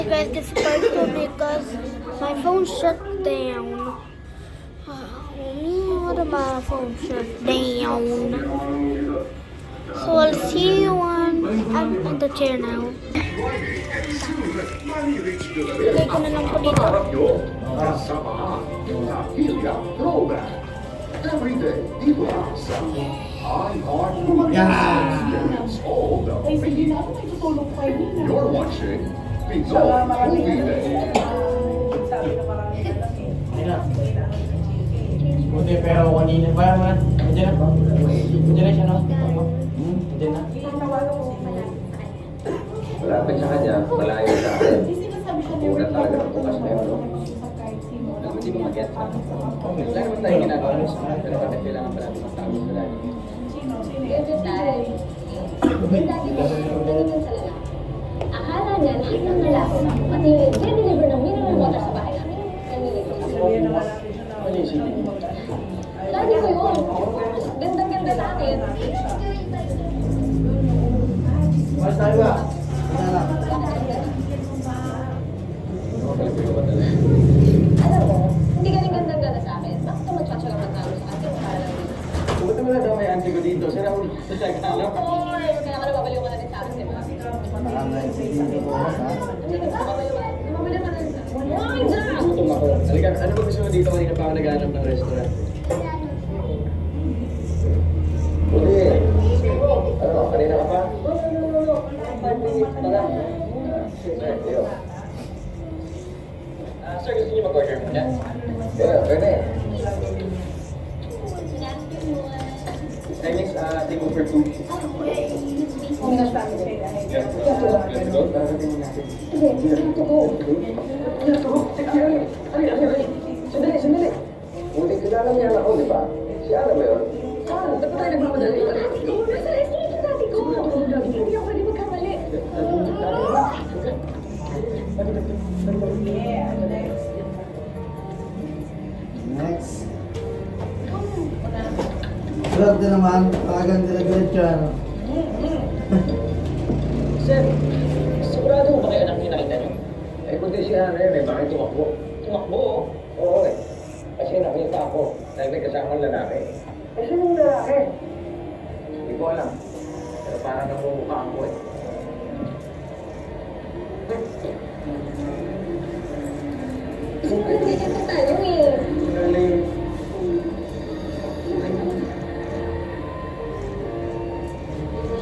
Guys, it's supposed to because my phone shut down. Oh, my phone shut down. So I'll see you on. I'm on the chair now. Lagay ko na lang po dito. Everyday, You're watching Pizza Movie Day. Buti pero kanina pa naman. Nandiyan na. Nandiyan na siya, no? Nandiyan na. Malapit sa kanya, malayo sa akin. Mura talaga ng bukas na yun, no? Hindi mo mag-get sa akin. Lagi mo tayo ginagawa sa akin, pero bakit kailangan pala ng tao sa lagi? Akala niya lahat ng nalako, pati deliver ng mineral water sa bahay namin. Lagi ko yun. Ganda-ganda sa akin. Mas tayo ba? Alam mo, hindi galing ganda-ganda sa akin. Bakit ka magtsatsaga magtalo sa akin? Para lang dito. Ba't naman na daw may auntie ko dito? Sila ko sa Tagalog. Or, kaya ka nababaliw ka na din sa akin, di ba? Nababaliw ka na din sa akin. Why not? Gutom ako. Halika, ano ba gusto mo dito kanina pa ako naghanap ng restaurant? Huli. Ano, kanina ka pa? No. 5 minutes pa lang. Sir, sir, gusto niyo mag-order muna? Yeah, pwede. Next, take over 2. Yeah, let's go. Sandali. Huli, kilala mo yan ako, di ba? Si Ana ba yun? Dapat tayo nagmamadali. Nasa restaurant yung dati ko. Hindi ako pwede magkamali. Next. Vlog na naman. Talagang diretso ano. Sir, sigurado mo ba kayo nang kinakita niyo? Eh, kundi si Ana yun eh, bakit tumakbo? Tumakbo? Oo eh. Kasi nakita ako, dahil may kasamang lalaki. Eh, sino yung lalaki? Hindi ko alam. Pero parang namumukha ako eh. Hindi ka tatanong eh. Galing.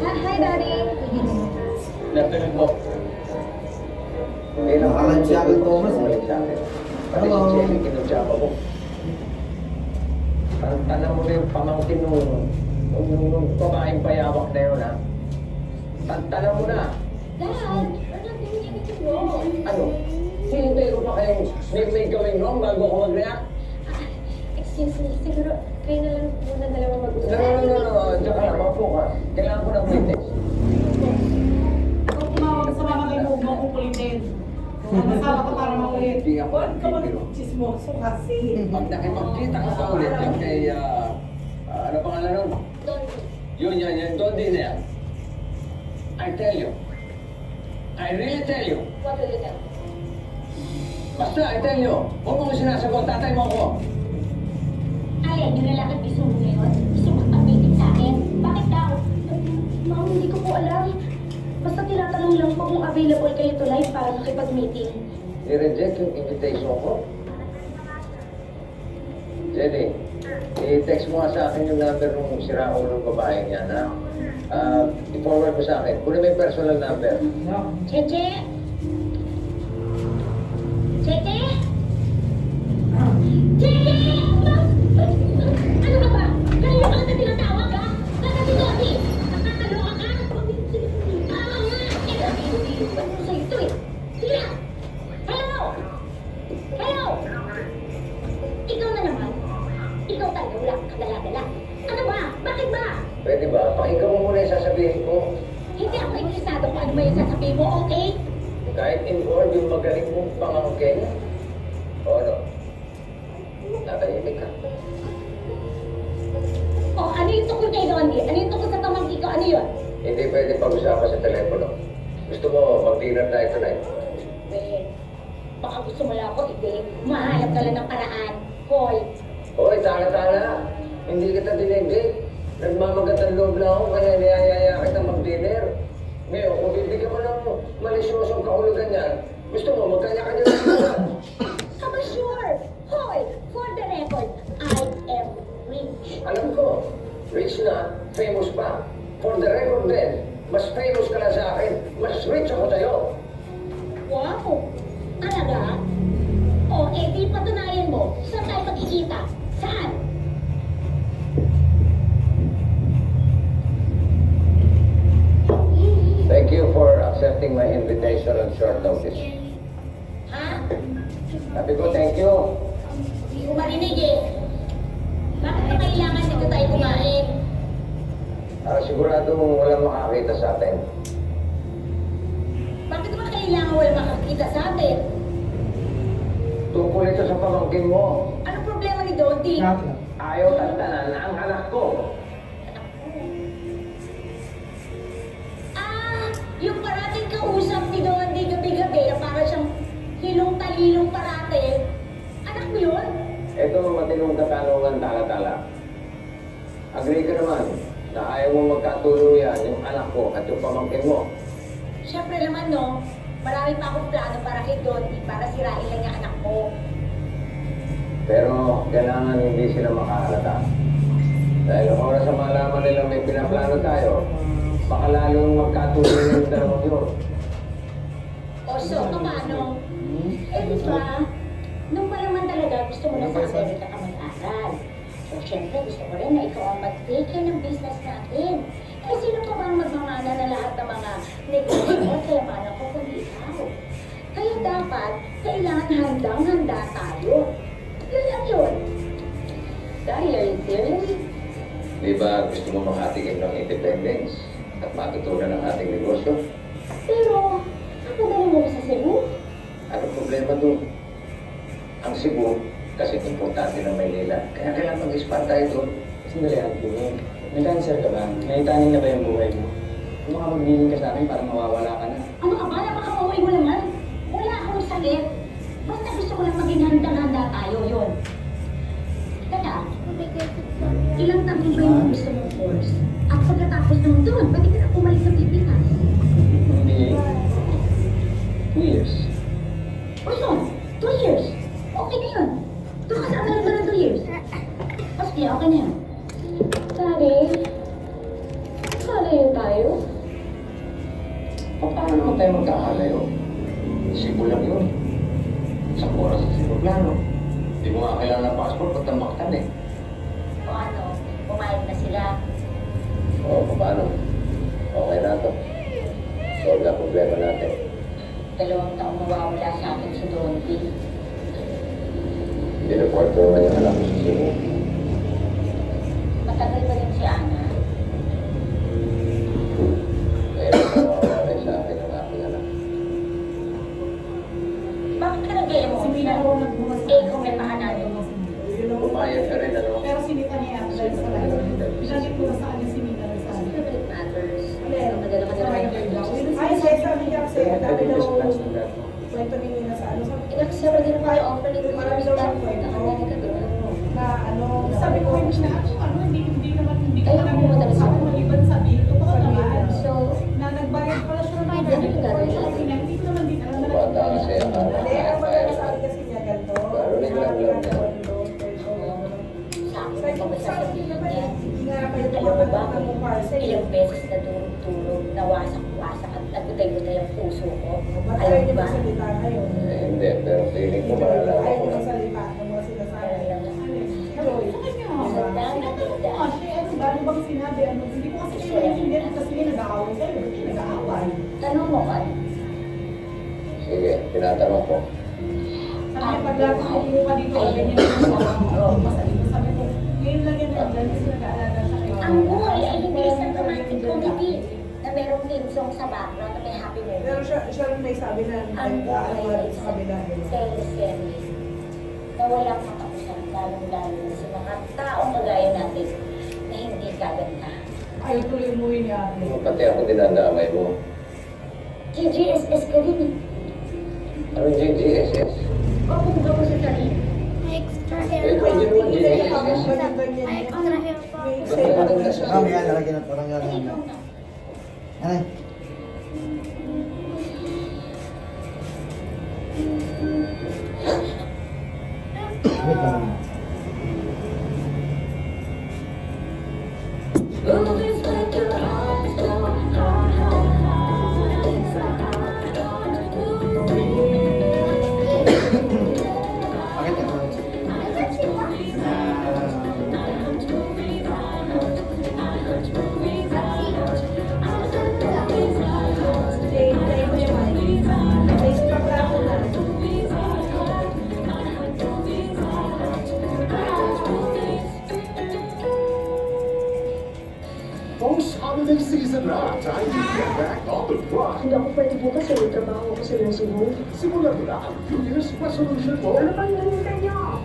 Hi, Daddy. Nagtanong mo. Nakalan siya kay Thomas eh. Pati si Jenny, kinutsaba ko. Parang tanong mo na yung pamangkin nung babaeng payawak na yun, ha? Tanong mo na. Dad, we're not doing anything wrong. Ano? Hintay ko pa kayong may gawing wrong bago ako mag-react? Excuse me, siguro kayo na lang muna dalawa mag-usap. No. Tsaka lang, mapo ka. Kailangan ko ng witness. Kung tumawag sa mga kay Mugo kung kulitin. Masama ka para makulit. Hindi ako Huwag ka nagbibiro. mag-chismoso kasi. Pag nakipagkita ka pa ulit yan kay, ano pangalan nun? Don't. Yun, doon din na yan. I tell you. I really tell you. What will you tell? Basta, I tell you. Huwag mo ko sinasagot, tatay mo ako. Alin, yung lalaki gusto mo ngayon? Gusto mo pag-meeting sa akin? Bakit daw? Ma'am, hindi ko po alam. Basta tinatanong lang po kung available kayo tonight para makipag-meeting. I-reject yung invitation ko. Jenny, i-text mo nga sa akin yung number ng siraulo ng babaeng yan, ha? I-forward mo sa akin. Kunin mo yung personal number. Cheche? Cheche? Cheche! Ano ka ba? Kanina ka na tinatawag, ha? Baka si Dodi! Nakakaloka ka? Oo nga! Sa ito eh! Sige na! Hello! Hello! Ikaw na naman. Ikaw talaga wala kang kadala-dala. Ano ba? Bakit ba? Pwede ba? Pakinggan mo muna yung sasabihin ko. Hindi ako interesado kung ano ba yung sasabihin mo, okay? Kahit involved yung magaling mong pangangking. O ano? Tatahimik ka. O, ano yung tungkol kay Dondi? Ano yung tungkol sa pamangkin ko? Ano yun? Hindi pwede pag-usapan sa telepono. Gusto mo mag-dinner tayo tonight? Well, baka gusto mo lang ako, hindi. Mahanap ka lang ng paraan. Hoy, Hoy, tala-tala. Hindi kita dinigdig. Nagmamagandang loob lang ako kaya niyayaya kita mag-dinner. Ngayon, kung bibigyan mo ng malisyosong kahulugan yan, gusto mo magkanya-kanya lang naman. aba sure. Hoy, for the record, I am rich. Alam ko, rich na, famous pa. For the record din, mas famous ka na sa akin, mas rich ako sa'yo. Wow! Talaga? O, di patunayan mo. Saan tayo magkikita? Saan? Thank you for accepting my invitation on short notice. Ha? Sabi ko, thank you. Hindi ko marinig eh. Bakit ba kailangan dito tayo kumain? Para siguradong walang makakita sa atin. Bakit ba kailangan wala makakita sa atin? Tungkol ito sa pamangkin mo. Anong problema ni Dodi? Ayaw tantanan ang anak ko. Ah, yung parating kausap ni Dodi gabi-gabi na para siyang hilong-talilong parate. Anak mo yun? Ito matinong katanungan tala-tala. Agree ka naman na ayaw mo magkatuluyan yung anak ko at yung pamangkin mo. Siyempre naman no, marami pa akong plano para kay Dodi para sirain lang yung anak mo. Pero kailangan hindi sila makahalata. Dahil ang oras na malaman nila may pinaplano tayo, baka lalong magkatuluyan yung dalawang yun. O so, paano? Eh di ba, nung pa naman talaga gusto mo na sa Amerika ka mag-aral. So syempre gusto ko rin na ikaw ang mag-take care ng business natin. Eh sino pa bang magmamana na lahat ng mga negosyo at kayamanan ko kundi ikaw? Kaya dapat, kailangan handang-handa tayo. Yun lang yun. Dahil, are you serious? Di ba gusto mo makatikim ng independence at matutunan ng ating negosyo? Pero, ako dali mo sa Cebu? Ano problema doon? Ang Cebu, kasi importante ng Maynila. Kaya kailangan mag-expand tayo doon. Sandali, Anthony. May cancer ka ba? Naitanin na ba yung buhay mo? Kung makapagbiling ka sa akin, parang mawawala ka na. Ano ka ba? Napaka-uwi mo naman. Wala akong sakit. Basta gusto ko lang maging handa-handa tayo, yun. Teka, ilang taon ba yung gusto mong course? At pagkatapos naman doon, pwede ka na pumalit sa Pilipinas. Hindi. 2 years. O yun, 2 years. Okay na yun. Doon ka sa Amerika ng 2 years. Mas kaya, okay na yun. Kalayo tayo. Paano naman tayo magkakalayo? Cebu lang yun. Isang oras sa Cebu plano. Hindi mo nga kailangan ng passport pag tambaktan eh. O ano, pumayag na sila. Oo, paano? Okay na ito. Solve na problema natin. 2 taong mawawala sa akin si Donty. Hindi na kwarto na yung anak ko sa Cebu. Matagal pa rin si Ana. Kaya mawawala sa akin ang aking anak. Bakit ka nag-gaya mo? Si Mina ko nagbumas. Eh, kung may pahanalo mo. Pumayag ka rin, ano? Pero sinita niya ang dahil sa live. Pinagit ko na sa kanya si Mina Rizal. Siyempre it matters. Alin? Madala ka na lang. Ay, siya sabi niya kasi, Kaya dami daw plans ng dad mo. kwento ni Mina sa ano. Sabi Inakasama din ako yung offer ni Marami daw siyang kwento. Na ano, sabi ko, hindi na ano, hindi naman, hindi ko Ay, naman ako madali sa sabi ko, maliban sa bill. Totoo Sa naman. bill. So, Na nagbayad pala siya ng Ay, dami ko gagawin sa atin. Hindi ko naman din alam na Bata kasi ang anak. Hindi, ang maganda sa akin kasi niya ganito. Barinig lang Marami lang nga yan. sa akin, Sabi ko, kung sabi ko sasabihin naman, niya, hindi nga kayo alam mo tumagal ba ng kung parcel. ilang beses na tulog, nawasak-wasak at nagutay-gutay ang puso ko. Ba't Alam ayaw mo niyo ba? magsalita ngayon? Eh, hindi, pero feeling ko malalaman Ayaw ko niyo na. magsalita ng mga sinasabi. Alam mo. Joy. Tinatanong ko Kasi ano ba? Ano bang sinabi? Ano? Hindi ko kasi naiintindihan kasi nag-aaway kayo. Nag-aaway. Tanong mo kan, Sige, tinatanong ko. Sabi niya, pag lahat ng kumuha dito, ganyan yung masabi ko. Sabi ko, ngayon lang yan nandyan kasi nag-aalaga siya kayo. ang buhay ay hindi isang romantic comedy na merong theme song sa background na may happy Pero moment. siya rin may sabi na Ang buhay ay sa kabila. teleserye na walang katapusan, lalong-lalo na sa mga taong kagaya natin na hindi gaganda. Ayaw tuloy umuwi ni ate. Pati ako dinadamay mo. GGSS ka rin eh. Ano yung GGSS? Opo, huwag po sa sarili. May extra Eh, hair pa. pwede naman May GGSS. extra hair pa. Ba't maganda sa Ah, may lalagyan na parang gano'n na. Ano? Wait lang. Bakit ito? Post-holiday season na. Time to get back on the grind. Hindi ako pwede bukas sa trabaho ako sa nursing home. Simulan mo na ang New Year's resolution mo. Ano pang hinihintay niyo?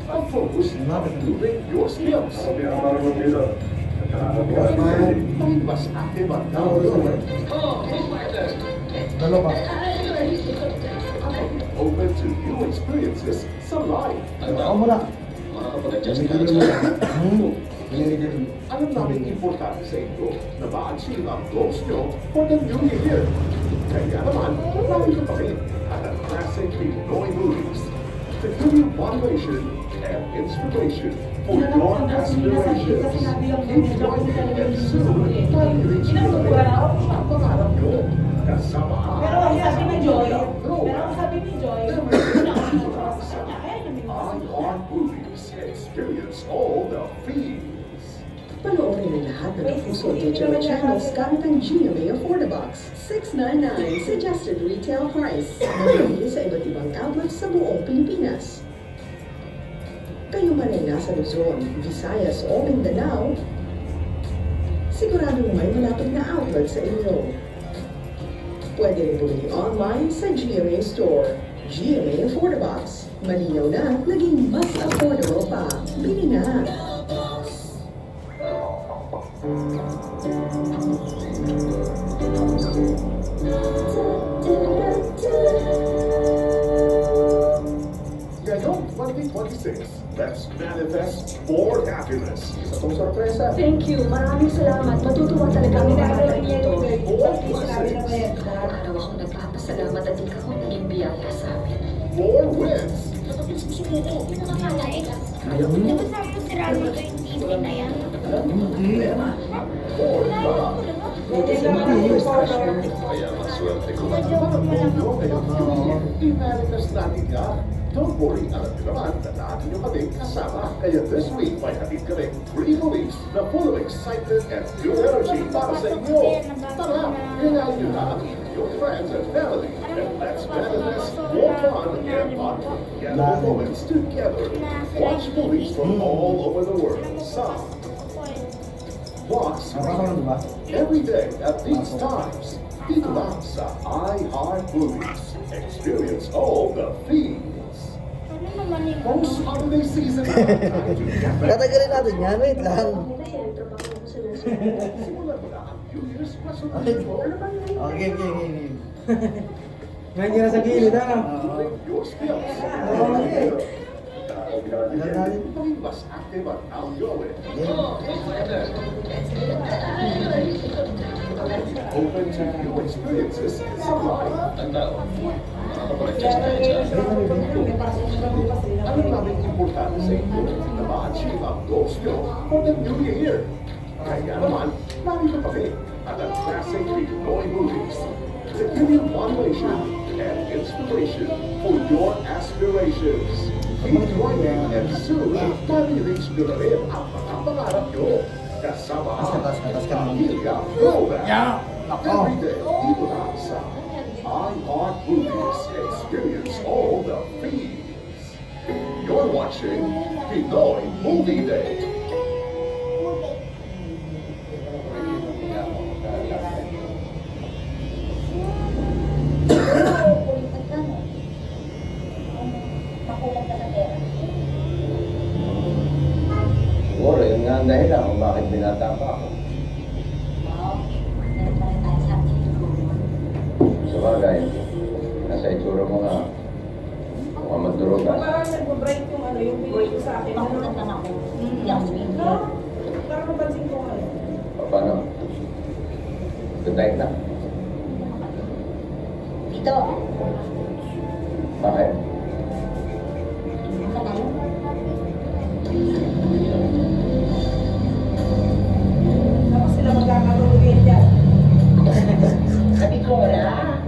Ang focus na improving your skills. Maging mas active at Dalawa. open to new experiences sa life. Ako muna. Makakapag-adjust ka Bigyan na mo sa... na. Alam namin importante sa inyo na ma-achieve ang goals nyo for the new year. Kaya naman, lagi pa rin at ang classic Pinoy movies to give you motivation and inspiration for your aspirations. Keep driving and soon, tayo reach your ang pangarap nyo. Kasama ang Pero ang sabi ni Joy, Go! pero ang sabi ni Joy, nakakatawa sa kanya. Kaya namin iHeart Movies. Experience all the feels. Panoorin ang lahat ng Puso Digital Channels gamit ang GMA Affordabox. $6.99 suggested retail price. Mabili sa iba't ibang outlets sa buong Pilipinas. Kayo man ay nasa Luzon, Visayas o Mindanao, siguradong may malapit na outlet sa inyo. Pwede rin bumili online sa GMA Store. GMA Affordabox. Malinaw na, naging mas affordable pa. Bili na! Ngayong 2026, let's manifest more happiness. Isa pong sorpresa. Thank you. Maraming salamat. Matutuwa talaga ang mga bata dito. Araw-araw ako nagpapasalamat at ikaw ang naging biyaya sa amin. More wins. Susuko. Di ba sabi ko si Rami ko yung TV na yan? More love. Kaya maswerte ko. Mga puno ngayong i-manifest natin yan. Don't worry, alam niyo naman na lagi niyo kaming kasama. Kaya this week, may hatid kaming 3 movies na full of excitement and good energy para sa inyo. Tara, kailangan niyo na ang inyong friends and family. And let's manifest more fun and unforgettable moments together. Watch movies from all over the world. Some watch Nakakaroon ba? every day at these times. Dito lang sa iHeart Movies. Experience all the feels. Ano naman yung Post-holiday season na. Time to get back. Tatagalin natin yan. Wait lang. Kasi nagtrabaho ako sa nursing home. Simulan mo na ang New Year's resolution mo. Oh, game. May gira sa gilid, ano? Improving your skills. Maging mas active at outgoing. Open to new experiences sa life. Ang tao. Makakapag-adjust ka sa... Alam namin importante sa inyo na ma-achieve ang goals nyo for the new year. Kaya naman, narito kami at ang classic Pinoy movies to give you motivation and inspiration for your aspirations. Keep driving and soon, mali-reach nyo na rin ang mga pangarap nyo. Kasama ang pamilya Throwback. Every day, dito lang sa iHeart Movies. Experience all the feels. You're watching Pinoy Movie Day. Siguro, yun nga ang dahilan kung bakit binata pa ako. Sabagay, Sa itsura mo nga, mukhang magdurugan. Parang nag-bright yung ano, yung video ko sa akin. Pakulat lang ako. Hindi ako sweet. No? Parang napansin ko nga. Paano? Good night na. Dito. Bakit? Ka na yun. Tapos sila magkakatuluyan dyan. Sabi ko wala.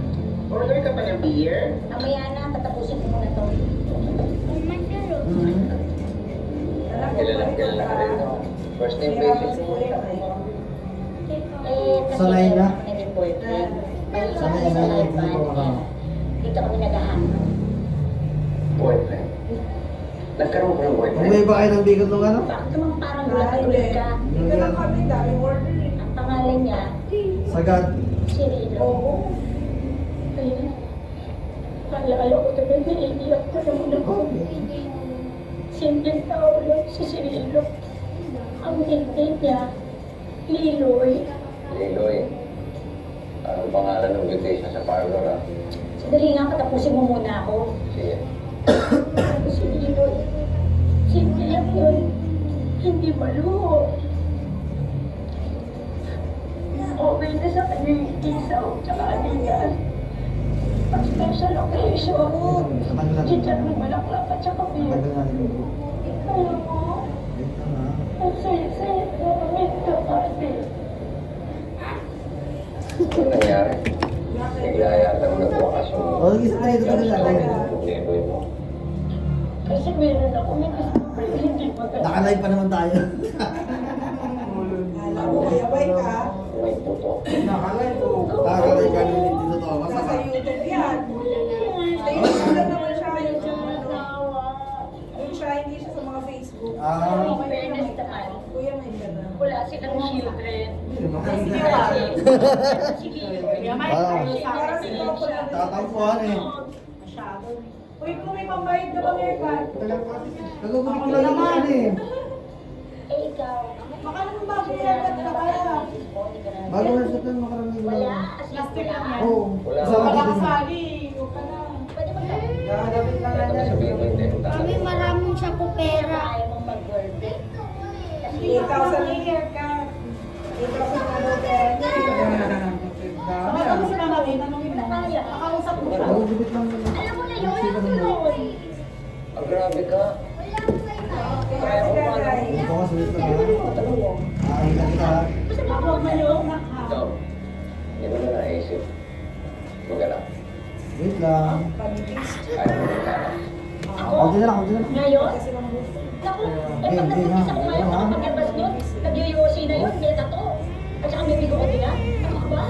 Order ka pa ng beer? Mamaya na, tatapusin ko muna to. Kilala ka rin, no? First name basis. Kasi Sanay na? naging boyfriend. May Sanay isa na sa yung hindi ko makama. Dito kami naghahanap. Boyfriend. Nagkaroon ko ng boyfriend. Umuwi ba kayo ng bigot nung ano? Bakit naman parang gulat-gulat ka? Hindi ka lang kami, dami order eh. Ang pangalan niya, Sagad. Cirilo. Oo. Ayun. Naalala ko tuloy na iiyak ko naman ako. Simpleng tao lang si Cirilo. Ang nickname niya, Liloy. Liloy. Anong pangalan ng beautician sa parlor, ah? Sandali nga, patapusin mo muna ako. Sige. Si Liloy, simple lang yun. Hindi maluho. Okay na sa kanya yung isaw, tsaka anigas. Pag special occasion, chichar ng malaklap at tsaka beer. Alam mo, ang saya-saya namin kapatid. Ano nangyari? Bigla yata nagwakas yung O, isa tayo dito na lang. Liloy mo. Kasi meron ako may gusto ko hindi maganda. Nakalive pa naman tayo. Alam mo, yabay ka. May puto. Nakalive po. Nakalive ka naman dito to. Nasa Masaka. YouTube yan. Sa YouTube lang naman siya yung yung siya, hindi siya sa mga Facebook. Ah. In fairness naman, Kuya, may ganda. wala silang children. Sige ka. Sige. Ah. Para si Coco lang. Tatampuhan eh. Masyado. Uy, kung may pambayad ka bang haircut? Nagugupit ko lang naman eh. Eh, ikaw. Baka naman bago haircut na kaya. Bago na sa ito makarami Wala. lang. Plastic lang yan. Oo. Wala. Kasama Wala dito. kasali. Huwag ka na. Pwede ba tayo? Ito na sabihin mo hindi. Kami maraming siya po pera. Ayaw mong mag-birthday. 8,000 yung haircut. 8,000 na hotel. Tapos na namin, tanongin mo. Nakausap mo siya. Nagugupit lang naman. Alam mo na yun, yun. Ah, grabe ka. Kaya si Gagay. Ito ka, sweet lang ha. Nakakita kita ha. Ako malong Ikaw, hindi mo na naisip. Mag-alak. Wait lang. Ayaw mo ng alak. Kunti na lang, kunti na lang. Ngayon? Naku, eh pag nagpipisa ko ngayon, kapag yun, nag-yoyosi na yun, may tato. At saka may bigo ko din ha. Ano ka ba?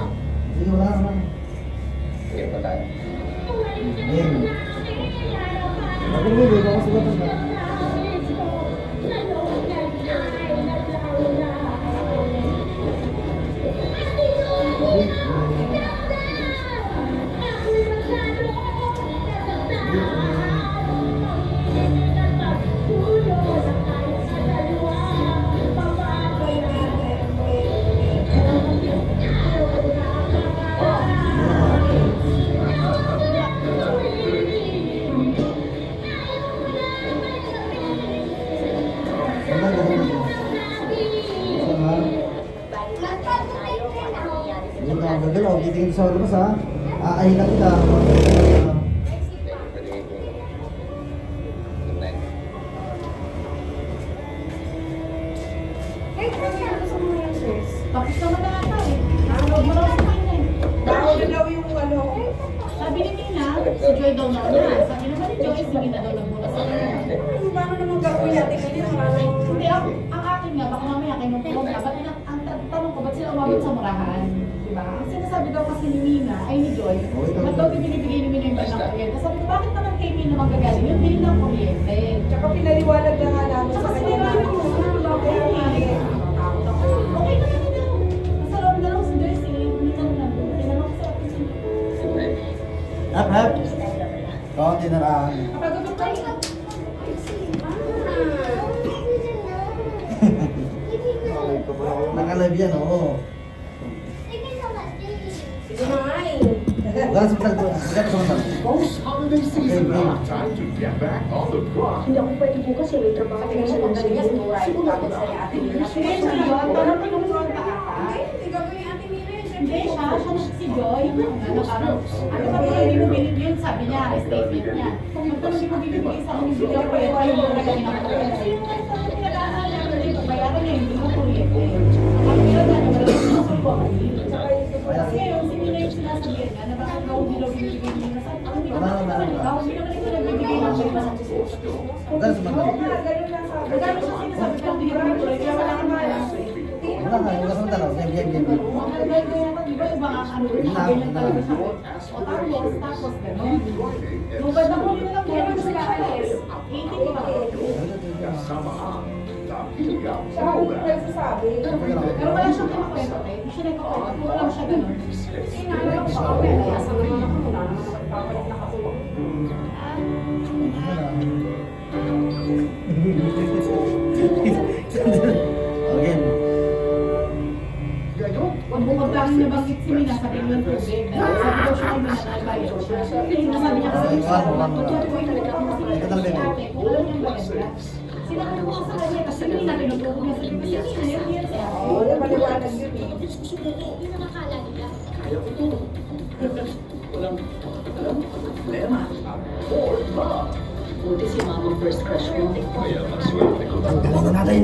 Sige, wala naman. Sige pa tayo. Game. Nagugupit, ito ka sugat na. Gagalaw, titingin sa labas ha. Aahilan kita. Good night. Tapos naman na ata eh. Huwag mo lang sa kanya eh. Bawal na daw yung ano. Sabi ni Nina, si Joy daw na una. Sabi naman ni Joy, sige na daw nagmula sa kanya. Paano naman gagawin natin ganyan? Hindi, ang akin nga, baka mamaya kayo nung tulong na. Ba't ang tanong ko, ba't sila umabot sa murahan? Diba? Ang sinasabi daw kasi ni Nina, ay ni Joy, ba't daw binibigay ni Nina yung bill ng kuryente? Sabi ko, bakit naman kay Nina magagaling yung bill ng kuryente? Tsaka pinaliwanag na nga namin sa kanya na kaya nga eh. Okay na naman daw. Nasa loob na lang si Joyce eh. Minsan na lang. Tinanong ko sa akin si Good night. Hap, hap. Konti na lang. Pagod ka rin. Nakalive yan, oo. Sige na nga eh. Galas mo talaga. Galas mo talaga. Post holiday season now. Time to get back on the clock. Hindi ako pwede bukas eh. May trabaho ko sa mga Sigurado na. Hindi siya si Joy. Ano ba yung binibigay yun? Sabi niya, statement niya. Kung magtanong mo bibigay sa akin, bigyan ko yung yung mga pinag-aaral. Bayaran niya, hindi mo kuryente. Ang pila na naman, nasusulbo ako. Kasi ngayon, si Mina yung sinasabihan niya, na bakit daw hindi daw binibigay niya. Sabi ko, hindi naman ito nagbibigay ng mga Galas mo talaga. magkano siya sinasabi ko, hindi naman ito. Kaya wala kang mga Wala ka, galas mo talaga. Game. Tapos gano'n. Nung ba't ako nila lang gano'n sila alis? 80 pa ako. Kasama ang Tapilyang Pero wala siyang kinukwento eh. Hindi siya nagkakwento. Kung wala siya gano'n. Inaano ko pa ako. Kaya sa mga ako, wala naman magpapalit na katulog. Again. Gayon. Kung bumagdang nabanggit si Mina sa Binglan Tubig, sabi ko siya kay Mina na bayad siya. Sinasabi niya kasi sa tutulad ko yung talaga ako kasi si ate, kung alam niyang maganda. Sinabi ko sa kanya kasi Mina pinutulog niya sa Binglan. Kasi Mina yun si ate. Oo, maliwanag yun eh. Yung nakakala nila. Kaya ito. Walang problema. Or love. Buti si Mama first crush mo. Kaya maswerte ko. Tanggalin ka natin.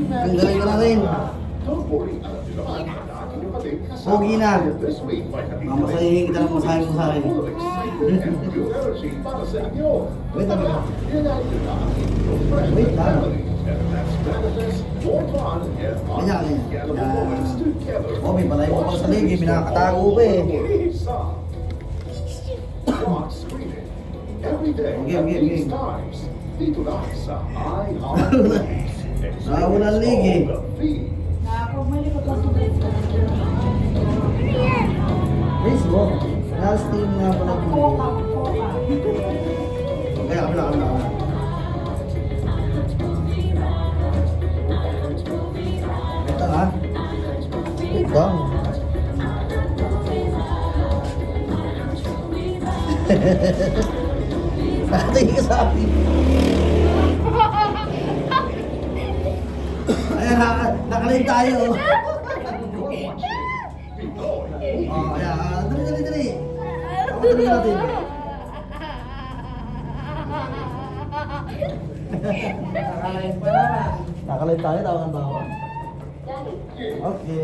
Tanggalin ka natin. Don't worry, alam niyo naman, ang aking kapatid kasama Pogi na. this week may hatid Mamasahin kita ng masahin mo sa akin. full of excitement and good energy para sa inyo. Wait a minute. Yan ang aking friends Wait and lang. family. And let's manifest more fun and Ganyan. unforgettable moments together. Oh, may balay mo pala sa ligi. Pinakatago pa eh. Watch streaming every day Okay. at these times. Dito lang sa iHeartMovies. Nawawala ang ligi. The feed. Nakapagmali ko pa sa Binglan. Please, mo. Last team na pala. Koka. Okay, kabila. Ito ha. Wait lang. Nakatingin ka sa akin. Ayan, nakalive tayo. Oh, ayan. Dali. Dali natin. Nakalive tayo, tawagan ba ako? Okay.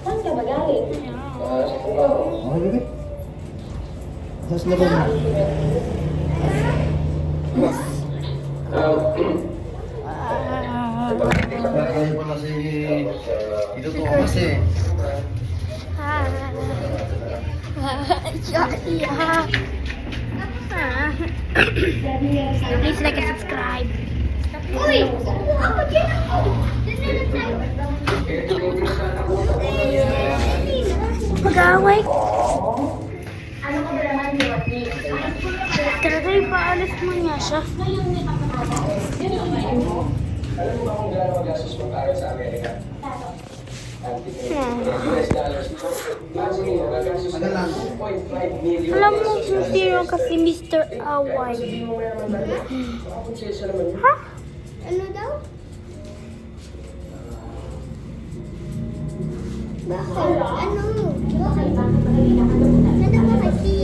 Saan ka magaling? Okay, baby. Saan sila ba? Kaya pala si... Ito to kasi. Please like and subscribe. Uy! Ako dyan ako! Mag-away. Ano ka ba naman, Yorkie? Talaga ipaalis mo niya siya. Alam mo ba kung gaano magastos mag-aral sa Amerika? US dollars. Imagine, magagastos na 2.5 million. Alam mo kung sino kasi Mr. Away. Sabihin mo mayaman tayo. Kung siya naman yun. Ha? Ano daw? Bakit? Ano? Bakit? Bakit ba kayo nakakalamunan? Ano ba kasi?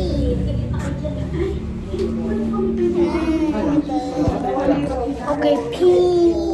Okay, peace.